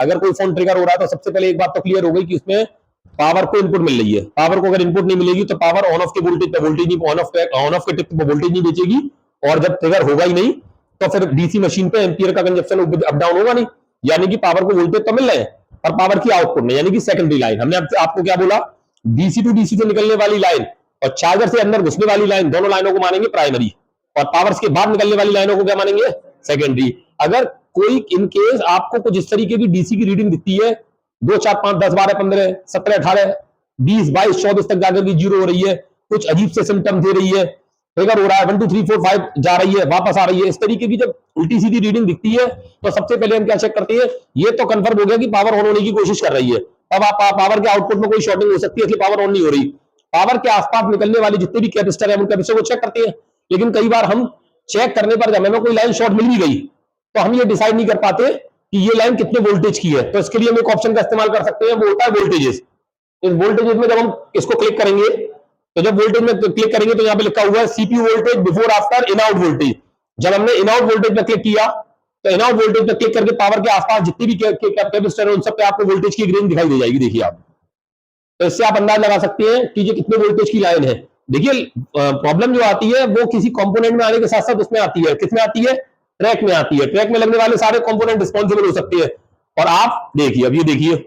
अगर कोई phone trigger हो रहा है तो सबसे पहले एक बात तो क्लियर हो गई कि उसमें पावर को इनपुट मिल रही है। पावर को अगर इनपुट नहीं मिलेगी तो पावर ऑन ऑफ के वोल्टेज पे वोल्टेज नहीं, ऑन ऑफ के टिप पे वोल्टेज नहीं बेचेगी, और जब ट्रिगर होगा ही नहीं तो फिर डीसी मशीन पे एम्पियर का कंजप्शन अप डाउन होगा नहीं, यानी कि पावर को वोल्टेज तो मिल रहे हैं और पावर की आउटपुट में, यानी कि सेकेंडरी लाइन। हमने आपको क्या बोला, डीसी टू डीसी से निकलने वाली लाइन और चार्जर से अंदर घुसने वाली लाइन, दोनों लाइनों को मानेंगे प्राइमरी, और पावर्स के बाद निकलने वाली लाइनों को क्या मानेंगे, सेकेंडरी। अगर कोई इन केस आपको कुछ इस तरीके की डीसी की रीडिंग दिखती है 2 4 5 10 12 15 17 18 20 22 24 तक जाकर की जीरो हो रही है, कुछ अजीब से सिम्टम दे रही है, ट्रिगर हो रहा है, 1 2 3 4 5 जा रही है, वापस आ रही है, इस तरीके की जब उल्टी सीधी रीडिंग दिखती है तो सबसे पहले हम क्या चेक करते हैं, ये तो कंफर्म हो गया कि पावर ऑन होने की कोशिश कर रही है। अब आप पावर के आउटपुट में कोई शॉर्टिंग हो सकती है, इसलिए पावर ऑन नहीं हो रही। पावर के आसपास निकलने वाले जितने भी कैपेसिटर है उन कैपेसिटर को चेक करते हैं, लेकिन कई बार हम चेक करने पर जब हमें कोई लाइन शॉर्ट मिल भी गई तो हम ये डिसाइड नहीं कर पाते कि ये लाइन कितने वोल्टेज की है। तो इसके लिए हम एक ऑप्शन का इस्तेमाल कर सकते हैं, वो होता है वोल्टेजेस। इस वोल्टेजेस में जब हम इसको क्लिक करेंगे तो जब वोल्टेज में क्लिक करेंगे तो यहाँ पे लिखा हुआ है CPU voltage before after in out voltage. जब हमने इन आउट वोल्टेज पर क्लिक किया तो इन आउट वोल्टेज पर क्लिक करके पावर के आसपास जितनी भी कैपेसिटर है उन सब पे आपको वोल्टेज की ग्रेन दिखाई दे जाएगी। देखिए आप, तो इससे आप अंदाज लगा सकते हैं कि ये कितने वोल्टेज की लाइन है। देखिए प्रॉब्लम जो आती है वो किसी कंपोनेंट में आने के साथ साथ उसमें आती है, किसमें आती है, ट्रैक में आती है। ट्रैक में लगने वाले सारे कंपोनेंट रिस्पॉन्सिबल हो सकते हैं। और आप देखिए, अब ये देखिए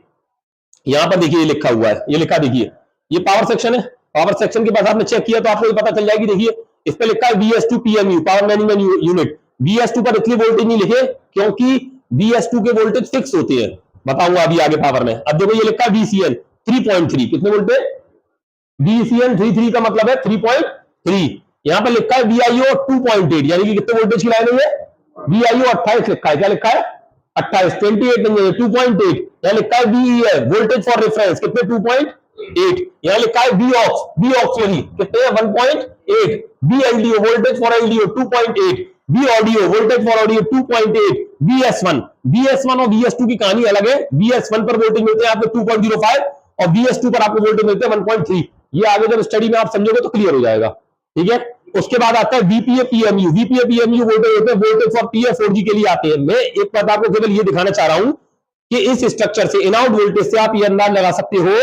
यहां पर देखिए ये लिखा हुआ है, ये लिखा देखिए, ये पावर सेक्शन है। पावर सेक्शन के बाद आपने चेक किया तो आपको ये पता चल जाएगी। देखिए इस पे लिखा है VS2 PMU, power management unit. VS2 पर इसलिए वोल्टेज नहीं लिखे क्योंकि VS2 के वोल्टेज फिक्स होते हैं, बताऊंगा अभी आगे पावर में। अब देखो ये लिखा है VCN 3.3, कितने वोल्टेज, VCN 33 का मतलब है 3.3। यहां पर लिखा है VIO 2.8, यानी कि कितने वोल्टेज की लाइन है, VIO 28 लिखा है। क्या लिखा है, 28, 28 नहीं है, 2.8। यहां लिखा है VE वोल्टेज फॉर रेफरेंस, कितने 2.8। यहां लिखा है VOX यही कितने 1.8। VLDO voltage for LDO 2.8। V audio voltage for audio 2.8। VS1 और VS2 की कहानी अलग है। VS1 पर वोल्टेज मिलते हैं आपको 2.05 और VS2 पर आपको वोल्टेज मिलते हैं 1.3। ये आगे जब स्टडी में आप समझोगे तो क्लियर हो जाएगा, ठीक है। उसके बाद आता है VPA PMU। VPA PMU voltage होते हैं वोल्टेज फॉर PA 4G के लिए आते हैं। मैं एक बात आपको केवल ये दिखाना चाह रहा हूं कि इस स्ट्रक्चर से, इन आउट वोल्टेज से आप ये अंदाज लगा सकते हो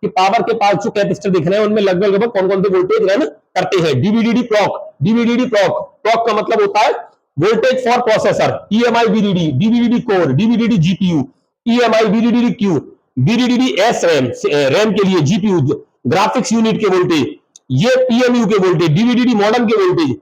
कि पावर के पास जो कैपेसिटर दिख रहे हैं उनमें लगभग कौन कौन से वोल्टेज रन करते हैं। डीवीडीडी क्लॉक का मतलब होता है voltage for processor, EMI VDD, DVDD core, DVDD GPU, EMI VDD Q, VDD SRAM, RAM के लिए GPU, ग्राफिक्स यूनिट के वोल्टेज, ये PMU के वोल्टेज, DVDD मॉडेम के वोल्टेज,